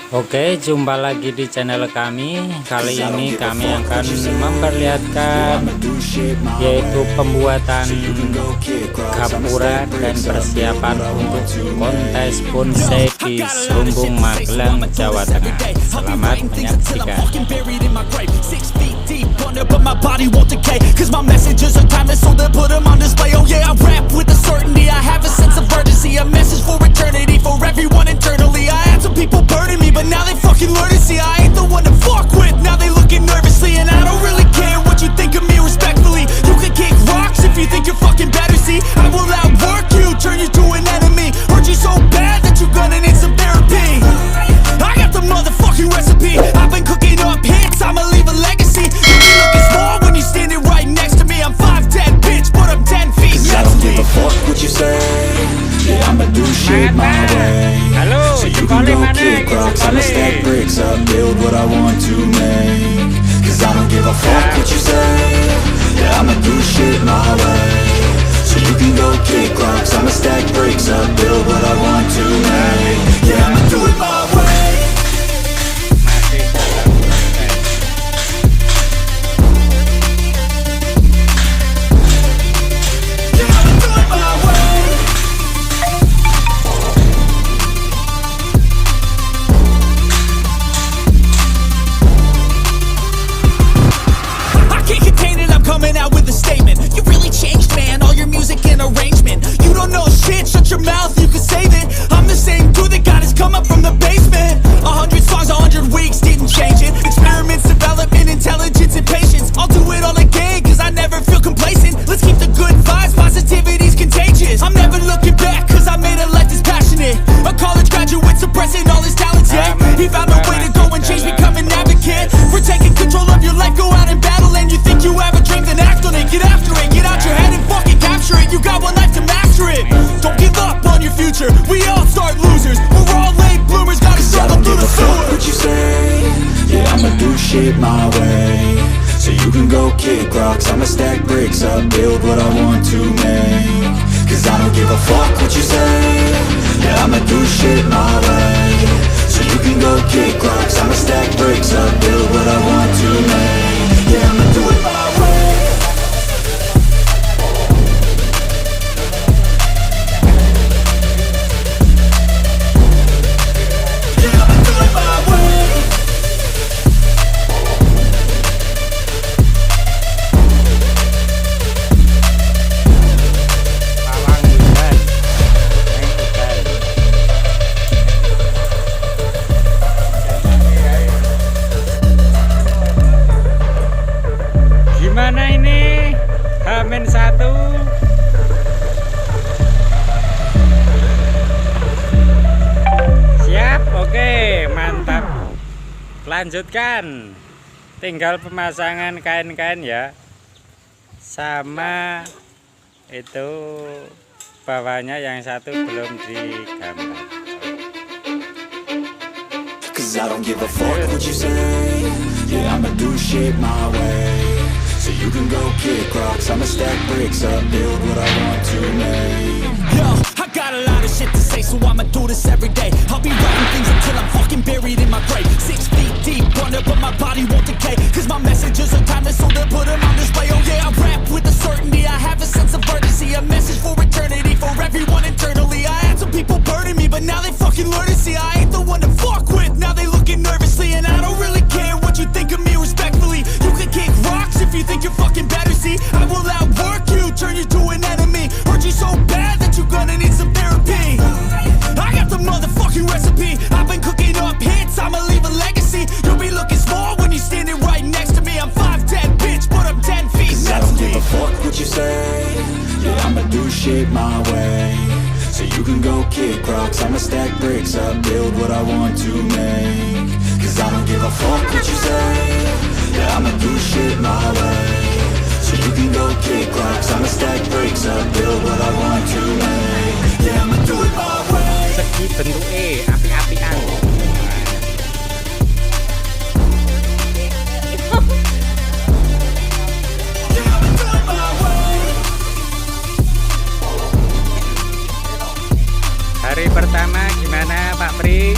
Oke, jumpa lagi di channel kami. Kali ini kami akan memperlihatkan yaitu pembuatan gapura dan persiapan untuk kontes bonsai di Serumbung, Magelang, Jawa Tengah. Selamat menyaksikan. But my body won't decay, cause my messages are timeless, so they'll put them on display. Oh yeah, I rap with a certainty, I have a sense of urgency, a message for eternity, for everyone internally. I had some people burning me, but now they fucking learn to see I ain't the one to fuck with. Now they looking nervously, and I don't really care what you think of me respectfully. You can kick rocks if you think you're fucking better, see I will outwork you, turn you to an enemy, hurt you so bad that you're gonna need some therapy. I got the motherfucking recipe, I've been cooking up hits, I'ma leave a legacy. You be looking small when you're standing right next to me. I'm 5'10", bitch, but I'm 10 feet next to me. I don't give a fuck what you say. Yeah, I'ma do shit my way. So you can go kick rocks, I'ma stack bricks up, build what I want to make. Cause I don't give a fuck what you say. Yeah, I'ma do shit my way. So you can go kick rocks, I'ma stack bricks up, build what I want to make. Yeah, I'ma do it my way. Coming out with a statement. You really changed, man, all your music and arrangement. You don't know shit, shut your mouth, you can save it. I'm the same dude that got his come up from the basement. 100 songs, 100 weeks, didn't change it. Experiments, development, intelligence, and patience. I'll do it all again, cause I never feel complacent. Let's keep the good vibes, positivity's contagious. I'm never looking back, cause I made a life that's passionate. A college graduate suppressing all his talents, yeah. He found a way to go and change, become an advocate. For taking control of your life, go out and battle. And you think you have a dream, then act on it. Get after it, get out your head and fucking capture it. You got one life to master it. Don't give up on your future, we all start losers. We're all late bloomers, gotta struggle through the sewer. What you say, yeah, I'ma do shit my way. So you can go kick rocks, I'ma stack bricks up, build what I want to make. Cause I don't give a fuck what you say. Yeah, I'ma do shit my way. So you can go kick rocks, I'ma stack bricks up, build what I want to make. Yeah, I'ma do it my way. Yeah, I'ma do it my way. Gimana ini? Hamin 1. Siap, oke, mantap. Lanjutkan. Tinggal pemasangan kain-kain ya. Sama itu bawahnya yang satu belum digambar. Cause I don't give a fuck what you say. Yeah, I'ma do shit my way. So you can go kick rocks, I'ma stack bricks up, build what I want to make. Yo, I got a lot of shit to say, so I'ma do this every day. I'll be writing things until I'm fucking buried in my grave. 6 feet deep under, but my body won't decay. Cause my messages are timeless, so they'll put them on display. Oh yeah, I rap with a certainty, I have a sense of urgency, a message for eternity, for everyone internally. I had some people burning me, but now they fucking learn to see I ain't the one to fuck with. Now they looking nervously, and I don't really care what you think of me respectfully. You can kick rocks if you think you're fucking better, see I will outwork you, turn you to an enemy, hurt you so bad that you're gonna need some therapy. I got the motherfucking recipe, I've been cooking up hits, I'ma leave a legacy. You'll be looking small when you're standing right next to me. I'm 5'10", bitch, but I'm 10 feet next to me. I don't give a fuck what you say. Yeah, I'ma do shit my way. So you can go kick rocks, I'ma stack bricks up, build what I want to make. Cause I don't give a fuck what you say. Yeah, I'ma do shit my way. So you can go kick rocks, I'ma stack bricks up, build what I want to make. Yeah, I'ma do it my way. Segi bentuke api-apian. Yeah, I'ma do it my way. Hari pertama gimana Pak Pri?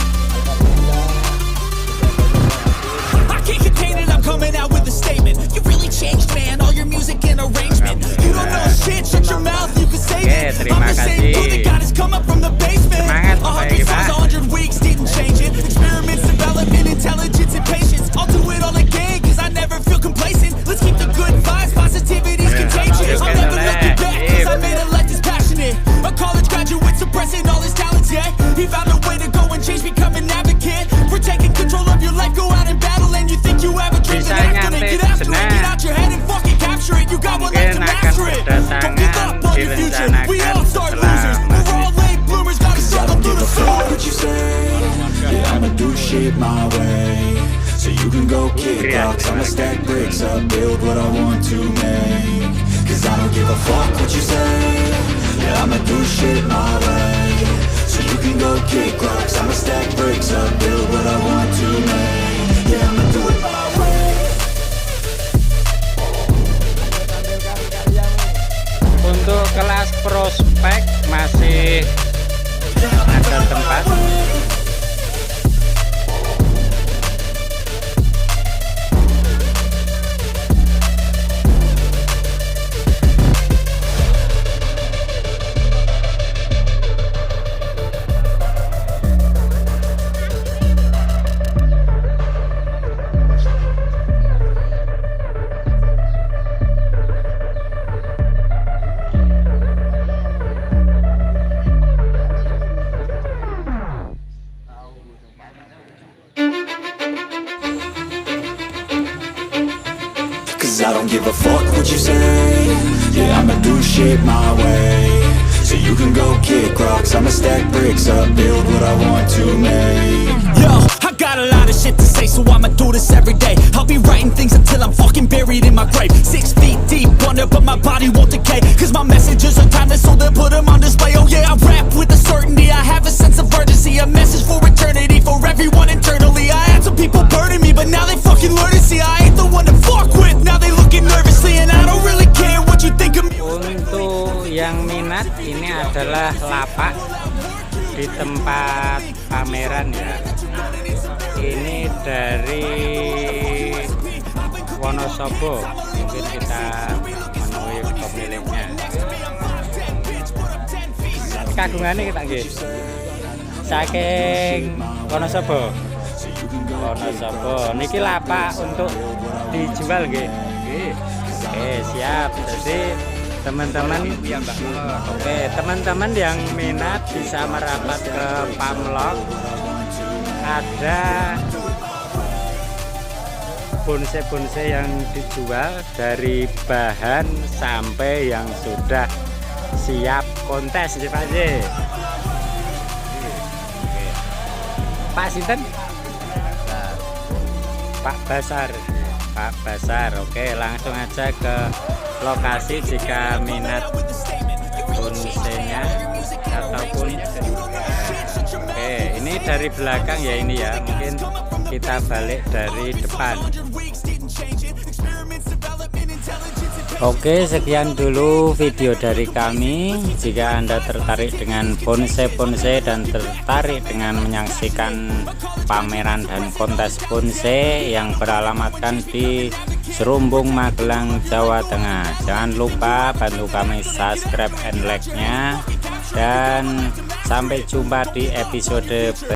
shit my way. So you can go kick rocks, I'ma stack bricks up, build what I want to make. Cause I don't give a fuck what you say, yeah, I'ma do shit my way. So you can go kick rocks, I'ma stack bricks up, build what I want to make. Yeah, I'ma do it my way. Untuk kelas prospek masih ada tempat. I don't give a fuck what you say, yeah, I'ma do shit my way. So you can go kick rocks, I'ma stack bricks up, build what I want to make. Yo, I got a lot of shit to say, so I'ma do this every day. I'll be writing things until I'm fucking buried in my grave. 6 feet deep under, but my body won't decay. Cause my messages are timeless, so they'll put them on display. Oh yeah, I rap with a certainty, I have a sense of urgency. A message for eternity, for everyone internally. I had some people burning me, but now they fucking learn to see I ain't the one to fuck with. Now they looking nervously, and I don't really care what you think of me. Untuk yang minat, ini adalah lapak di tempat pameran ya. Ini dari Wonosobo, mungkin kita menemui pemiliknya. Kagungannya kita nggih. Saking Wonosobo. Niki lapak untuk dijual nggih. Oke, siap. Jadi teman-teman, oke, teman-teman yang minat bisa merapat ke Pamlok. Ada bonsai-bonsai yang dijual dari bahan sampai yang sudah siap kontes ya Pak J. Pak Sinten? Pak Basar. Oke, langsung aja ke lokasi jika minat bonsainya ataupun oke, ini dari belakang ya, ini ya, mungkin kita balik dari depan. Oke, sekian dulu video dari kami. Jika Anda tertarik dengan bonsai-bonsai dan tertarik dengan menyaksikan pameran dan kontes bonsai yang beralamatkan di Serumbung, Magelang, Jawa Tengah, jangan lupa bantu kami subscribe and like-nya, dan sampai jumpa di episode